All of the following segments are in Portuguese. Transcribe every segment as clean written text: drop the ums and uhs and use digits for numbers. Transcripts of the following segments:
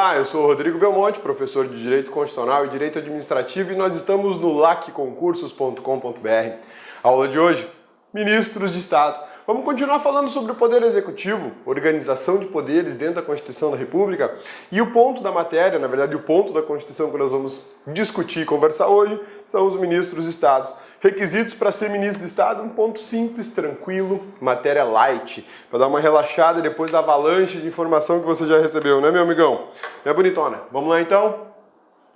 Eu sou o Rodrigo Belmonte, professor de Direito Constitucional e Direito Administrativo, e nós estamos no lacconcursos.com.br. Aula de hoje, Ministros de Estado. Vamos continuar falando sobre o Poder Executivo, organização de poderes dentro da Constituição da República, e o ponto da matéria, na verdade o ponto da Constituição que nós vamos discutir e conversar hoje, são os Ministros de Estado. Requisitos para ser Ministro de Estado, um ponto simples, tranquilo, matéria light, para dar uma relaxada depois da avalanche de informação que você já recebeu, né, meu amigão? É bonitona. Vamos lá então?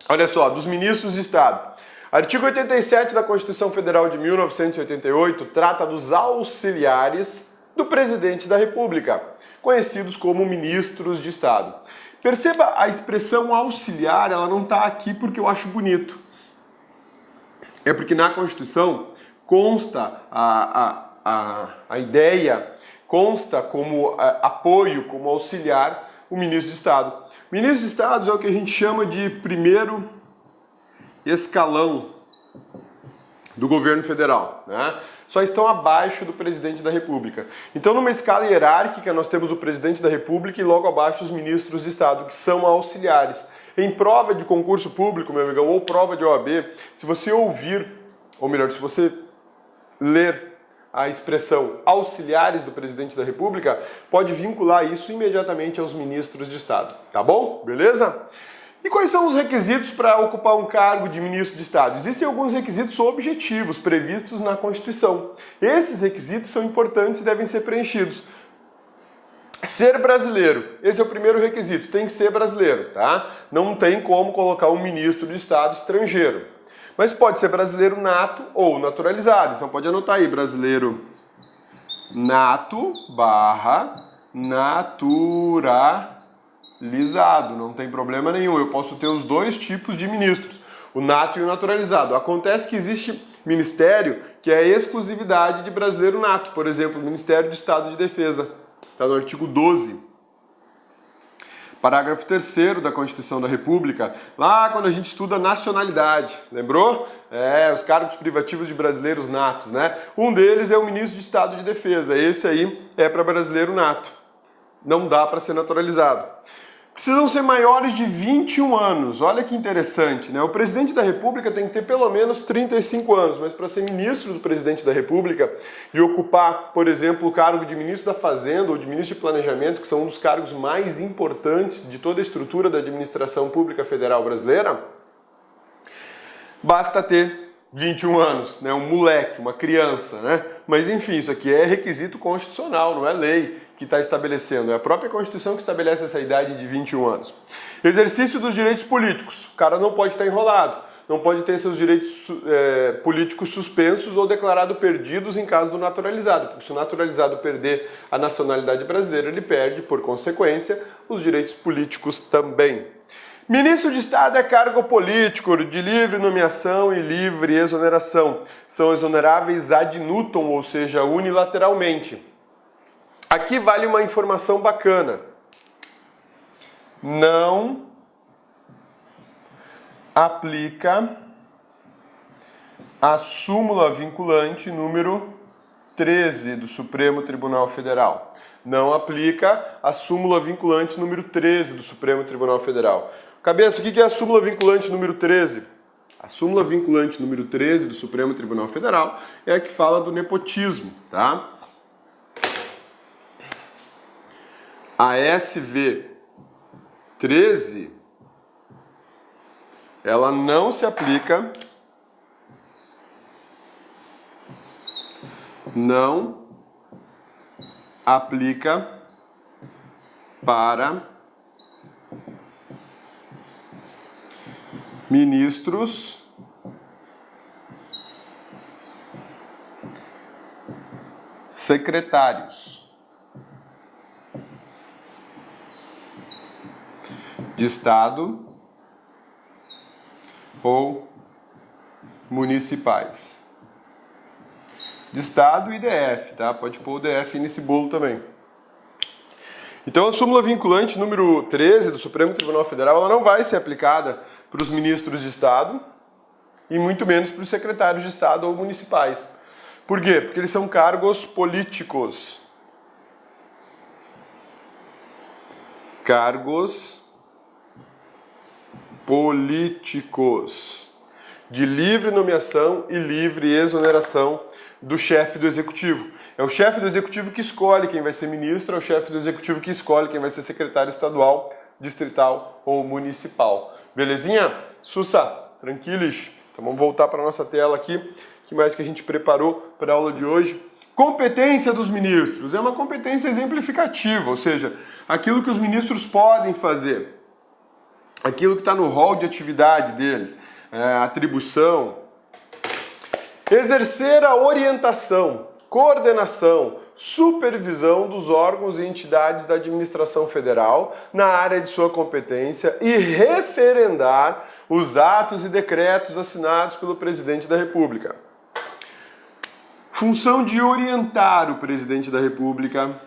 Olha só, dos Ministros de Estado. Artigo 87 da Constituição Federal de 1988 trata dos auxiliares do Presidente da República, conhecidos como Ministros de Estado. Perceba, a expressão auxiliar, ela não está aqui porque eu acho bonito. É porque na Constituição consta a ideia, consta como apoio, como auxiliar, o Ministro de Estado. Ministro de Estado é o que a gente chama de primeiro escalão do governo federal, né? Só estão abaixo do presidente da República. Então, numa escala hierárquica, nós temos o presidente da República e logo abaixo os ministros de Estado, que são auxiliares. Em prova de concurso público, meu amigão, ou prova de OAB, se você ouvir, ou melhor, se você ler a expressão auxiliares do presidente da República, pode vincular isso imediatamente aos ministros de Estado, tá bom? Beleza? E quais são os requisitos para ocupar um cargo de ministro de Estado? Existem alguns requisitos objetivos previstos na Constituição. Esses requisitos são importantes e devem ser preenchidos. Ser brasileiro, esse é o primeiro requisito, tem que ser brasileiro, tá? Não tem como colocar um ministro de Estado estrangeiro. Mas pode ser brasileiro nato ou naturalizado. Então pode anotar aí, brasileiro nato / naturalizado. Não tem problema nenhum, eu posso ter os dois tipos de ministros, o nato e o naturalizado. Acontece que existe ministério que é exclusividade de brasileiro nato, por exemplo, o Ministério de Estado de Defesa, está no artigo 12, parágrafo 3º da Constituição da República, lá quando a gente estuda nacionalidade, lembrou? Os cargos privativos de brasileiros natos, né? Um deles é o Ministro de Estado de Defesa, esse aí é para brasileiro nato, não dá para ser naturalizado. Precisam ser maiores de 21 anos, olha que interessante, né? O presidente da República tem que ter pelo menos 35 anos, mas para ser ministro do presidente da República e ocupar, por exemplo, o cargo de ministro da Fazenda ou de ministro de Planejamento, que são um dos cargos mais importantes de toda a estrutura da administração pública federal brasileira, basta ter 21 anos, né? Um moleque, uma criança, né? Mas enfim, isso aqui é requisito constitucional, não é lei que está estabelecendo, é a própria Constituição que estabelece essa idade de 21 anos. Exercício dos direitos políticos. O cara não pode estar enrolado, não pode ter seus direitos políticos suspensos ou declarados perdidos em caso do naturalizado, porque se o naturalizado perder a nacionalidade brasileira, ele perde, por consequência, os direitos políticos também. Ministro de Estado é cargo político de livre nomeação e livre exoneração. São exoneráveis ad nutum, ou seja, unilateralmente. Aqui vale uma informação bacana. Não aplica a súmula vinculante número 13 do Supremo Tribunal Federal. Não aplica a súmula vinculante número 13 do Supremo Tribunal Federal. Cabeça, o que é a súmula vinculante número 13? A súmula vinculante número 13 do Supremo Tribunal Federal é a que fala do nepotismo, tá? A SV 13, ela não se aplica, para ministros secretários de Estado ou municipais. De Estado e DF, tá? Pode pôr o DF nesse bolo também. Então a súmula vinculante número 13 do Supremo Tribunal Federal, ela não vai ser aplicada para os ministros de Estado e muito menos para os secretários de Estado ou municipais. Por quê? Porque eles são cargos políticos. Cargos políticos, de livre nomeação e livre exoneração do chefe do executivo. É o chefe do executivo que escolhe quem vai ser ministro, é o chefe do executivo que escolhe quem vai ser secretário estadual, distrital ou municipal. Belezinha? Sussa, tranquilos? Então vamos voltar para a nossa tela aqui. O que mais que a gente preparou para a aula de hoje? Competência dos ministros. É uma competência exemplificativa, ou seja, aquilo que os ministros podem fazer, aquilo que está no rol de atividade deles, atribuição. Exercer a orientação, coordenação, supervisão dos órgãos e entidades da administração federal na área de sua competência e referendar os atos e decretos assinados pelo presidente da República. Função de orientar o presidente da República.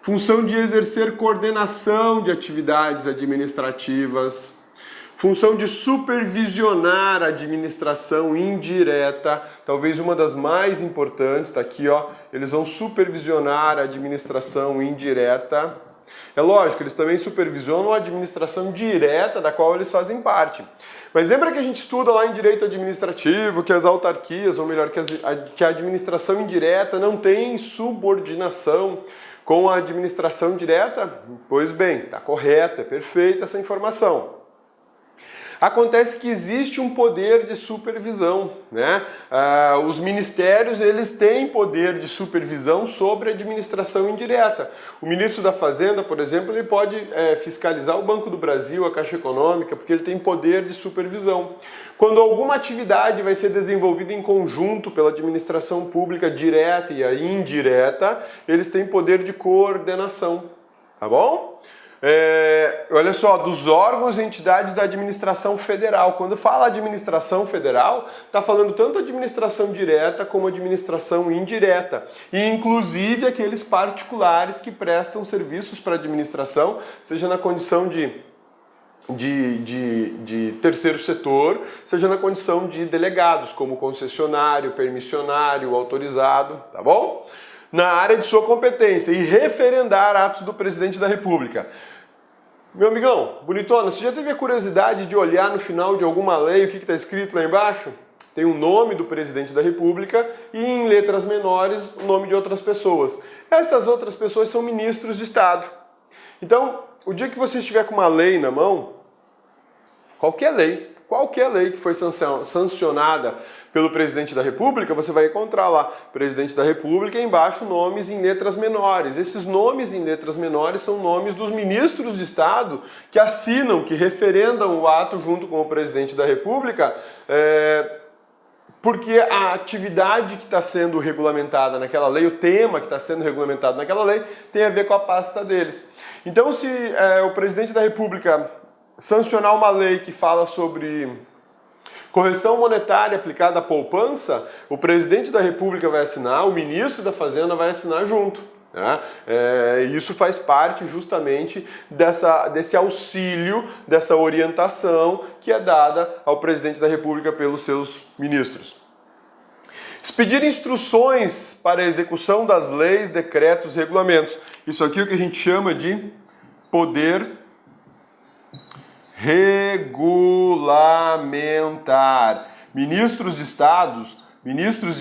Função de exercer coordenação de atividades administrativas. Função de supervisionar a administração indireta, talvez uma das mais importantes, tá aqui, ó. Eles vão supervisionar a administração indireta. É lógico, eles também supervisionam a administração direta da qual eles fazem parte. Mas lembra que a gente estuda lá em direito administrativo que as autarquias, ou melhor, que a administração indireta não tem subordinação com a administração direta? Pois bem, tá correto, é perfeita essa informação. Acontece que existe um poder de supervisão, né? Os ministérios, eles têm poder de supervisão sobre a administração indireta. O ministro da Fazenda, por exemplo, ele pode fiscalizar o Banco do Brasil, a Caixa Econômica, porque ele tem poder de supervisão. Quando alguma atividade vai ser desenvolvida em conjunto pela administração pública direta e a indireta, eles têm poder de coordenação, tá bom? Olha só, dos órgãos e entidades da administração federal. Quando fala administração federal, está falando tanto administração direta como administração indireta. E inclusive aqueles particulares que prestam serviços para a administração, seja na condição de terceiro setor, seja na condição de delegados, como concessionário, permissionário, autorizado, tá bom? Na área de sua competência e referendar atos do presidente da República. Meu amigão, bonitona, você já teve a curiosidade de olhar no final de alguma lei o que está escrito lá embaixo? Tem o nome do presidente da República e em letras menores o nome de outras pessoas. Essas outras pessoas são ministros de Estado. Então, o dia que você estiver com uma lei na mão, qualquer lei que foi sancionada pelo presidente da República, você vai encontrar lá, presidente da República, e embaixo nomes em letras menores. Esses nomes em letras menores são nomes dos ministros de Estado que assinam, que referendam o ato junto com o presidente da República, porque a atividade que está sendo regulamentada naquela lei, o tema que está sendo regulamentado naquela lei, tem a ver com a pasta deles. Então, se o presidente da República sancionar uma lei que fala sobre correção monetária aplicada à poupança, o presidente da República vai assinar, o ministro da Fazenda vai assinar junto. Né? Isso faz parte justamente desse auxílio, dessa orientação que é dada ao presidente da República pelos seus ministros. Expedir instruções para a execução das leis, decretos, regulamentos. Isso aqui é o que a gente chama de poder regulamentar. Ministros de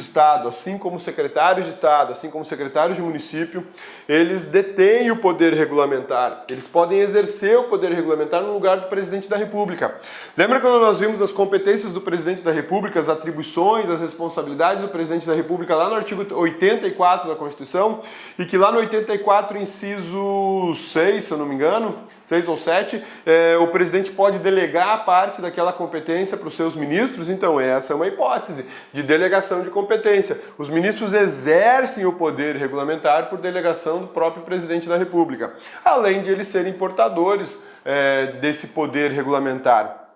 Estado, assim como secretários de Estado, assim como secretários de município, eles detêm o poder regulamentar. Eles podem exercer o poder regulamentar no lugar do presidente da República. Lembra quando nós vimos as competências do presidente da República, as atribuições, as responsabilidades do presidente da República lá no artigo 84 da Constituição, e que lá no 84, inciso 6, se eu não me engano, 6 ou 7, o presidente pode delegar parte daquela competência para os seus ministros? Então essa é uma hipótese de delegação de competência. Os ministros exercem o poder regulamentar por delegação do próprio presidente da República, além de eles serem portadores desse poder regulamentar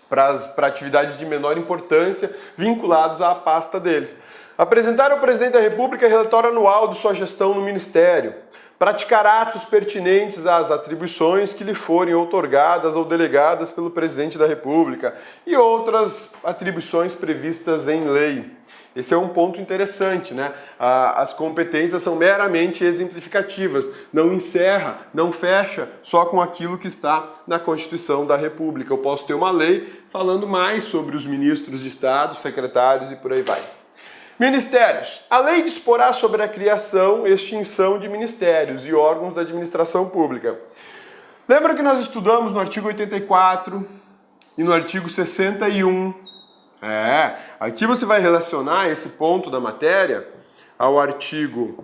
para atividades de menor importância vinculados à pasta deles. Apresentar ao presidente da República relatório anual de sua gestão no ministério. Praticar atos pertinentes às atribuições que lhe forem outorgadas ou delegadas pelo presidente da República e outras atribuições previstas em lei. Esse é um ponto interessante, né? As competências são meramente exemplificativas, não encerra, não fecha só com aquilo que está na Constituição da República. Eu posso ter uma lei falando mais sobre os ministros de Estado, secretários e por aí vai. Ministérios. A lei disporá sobre a criação e extinção de ministérios e órgãos da administração pública. Lembra que nós estudamos no artigo 84 e no artigo 61? Aqui você vai relacionar esse ponto da matéria ao artigo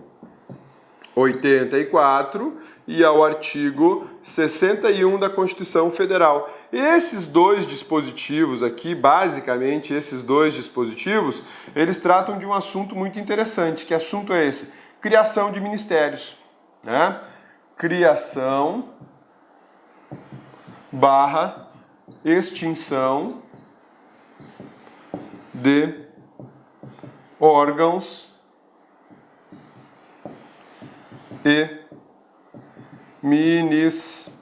84 e ao artigo 61 da Constituição Federal. Esses dois dispositivos aqui, basicamente esses dois dispositivos, eles tratam de um assunto muito interessante. Que assunto é esse? Criação de ministérios, né? Criação barra extinção de órgãos e ministérios.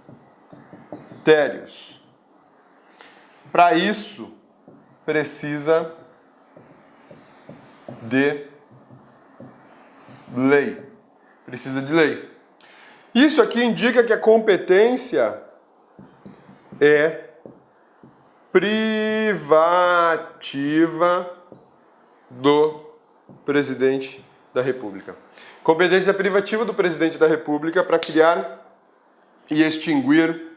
Para isso, precisa de lei. Precisa de lei. Isso aqui indica que a competência é privativa do presidente da República. Competência privativa do presidente da República para criar e extinguir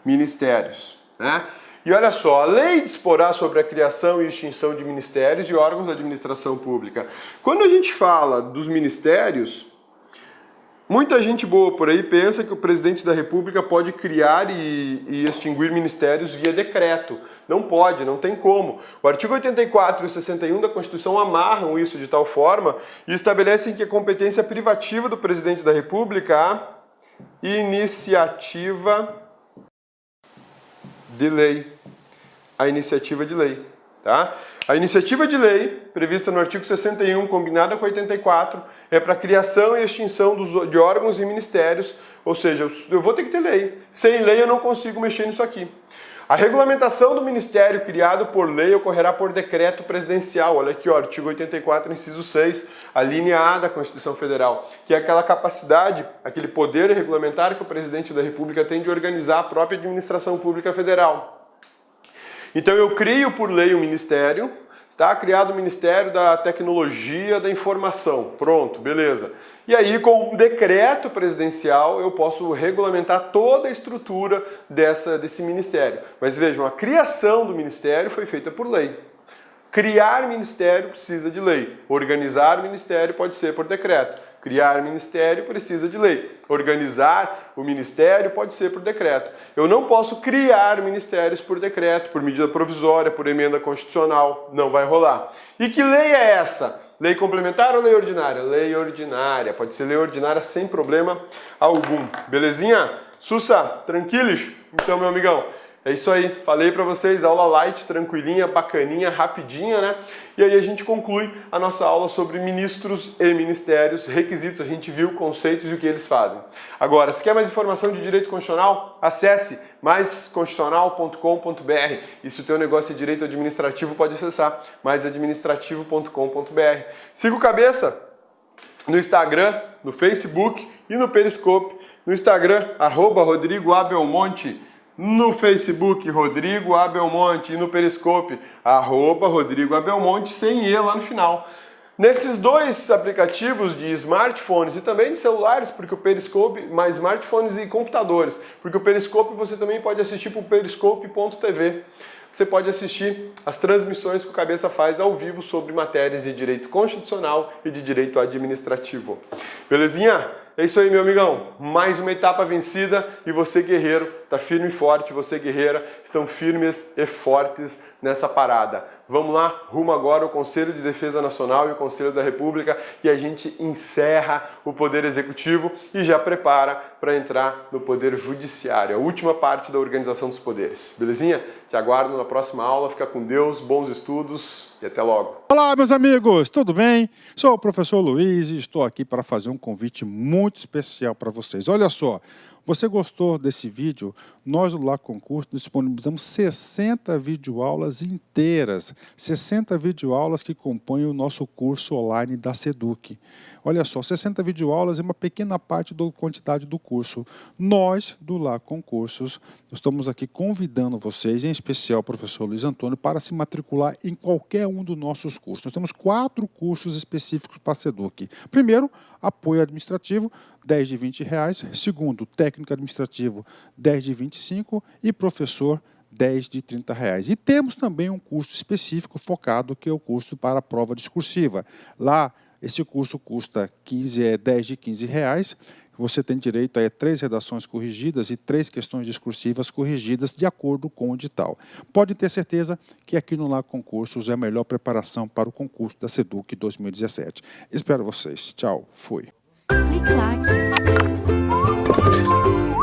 ministérios, né? E olha só, a lei disporá sobre a criação e extinção de ministérios e órgãos da administração pública. Quando a gente fala dos ministérios, muita gente boa por aí pensa que o presidente da República pode criar e extinguir ministérios via decreto. Não pode, não tem como. O artigo 84 e 61 da Constituição amarram isso de tal forma e estabelecem que a competência privativa do presidente da República a iniciativa de lei. A iniciativa de lei. Tá? A iniciativa de lei, prevista no artigo 61, combinada com 84, é para a criação e extinção de órgãos e ministérios, ou seja, eu vou ter que ter lei. Sem lei eu não consigo mexer nisso aqui. A regulamentação do ministério criado por lei ocorrerá por decreto presidencial. Olha aqui, ó, artigo 84, inciso 6, a linha A da Constituição Federal, que é aquela capacidade, aquele poder regulamentar que o presidente da República tem de organizar a própria administração pública federal. Então eu crio por lei um ministério, está criado o Ministério da Tecnologia da Informação. Pronto, beleza. E aí, com um decreto presidencial, eu posso regulamentar toda a estrutura desse ministério. Mas vejam, a criação do ministério foi feita por lei. Criar ministério precisa de lei. Organizar ministério pode ser por decreto. Criar ministério precisa de lei. Organizar o ministério pode ser por decreto. Eu não posso criar ministérios por decreto, por medida provisória, por emenda constitucional. Não vai rolar. E que lei é essa? Lei complementar ou lei ordinária? Lei ordinária. Pode ser lei ordinária sem problema algum. Belezinha? Sussa, tranquilos? Então, meu amigão, é isso aí. Falei pra vocês, aula light, tranquilinha, bacaninha, rapidinha, né? E aí a gente conclui a nossa aula sobre ministros e ministérios, requisitos, a gente viu conceitos e o que eles fazem. Agora, se quer mais informação de direito constitucional, acesse maisconstitucional.com.br. E se o teu negócio é direito administrativo, pode acessar maisadministrativo.com.br. Siga o Cabeça no Instagram, no Facebook e no Periscope. No Instagram, @RodrigoAbelmonte. No Facebook, Rodrigo Abelmonte, e no Periscope, @Rodrigo Abelmonte, sem E lá no final. Nesses dois aplicativos de smartphones e também de celulares, porque o Periscope, mais smartphones e computadores, porque o Periscope você também pode assistir por periscope.tv. Você pode assistir as transmissões que o Cabeça faz ao vivo sobre matérias de direito constitucional e de direito administrativo. Belezinha? É isso aí, meu amigão. Mais uma etapa vencida e você, guerreiro, tá firme e forte. Você, guerreira, estão firmes e fortes nessa parada. Vamos lá, rumo agora ao Conselho de Defesa Nacional e o Conselho da República e a gente encerra o Poder Executivo e já prepara para entrar no Poder Judiciário, a última parte da organização dos poderes. Belezinha? Te aguardo na próxima aula. Fica com Deus, bons estudos. e até logo. Olá, meus amigos, tudo bem? Sou o professor Luiz e estou aqui para fazer um convite muito especial para vocês. Olha só, você gostou desse vídeo? Nós do Lá Concurso disponibilizamos 60 videoaulas inteiras, 60 videoaulas que compõem o nosso curso online da Seduc. Olha só, 60 videoaulas é uma pequena parte da quantidade do curso. Nós, do Lá Concursos, estamos aqui convidando vocês, em especial o professor Luiz Antônio, para se matricular em qualquer um dos nossos cursos. Nós temos 4 cursos específicos para a Seduc. Primeiro, apoio administrativo, 10 de R$20. Segundo, técnico administrativo, 10 de R$25. E professor, 10 de R$30. E temos também um curso específico focado, que é o curso para a prova discursiva. Lá, esse curso custa 10 de R$15. Você tem direito a 3 redações corrigidas e 3 questões discursivas corrigidas de acordo com o edital. Pode ter certeza que aqui no Lá Concursos é a melhor preparação para o concurso da Seduc 2017. Espero vocês. Tchau. Fui. Clique lá.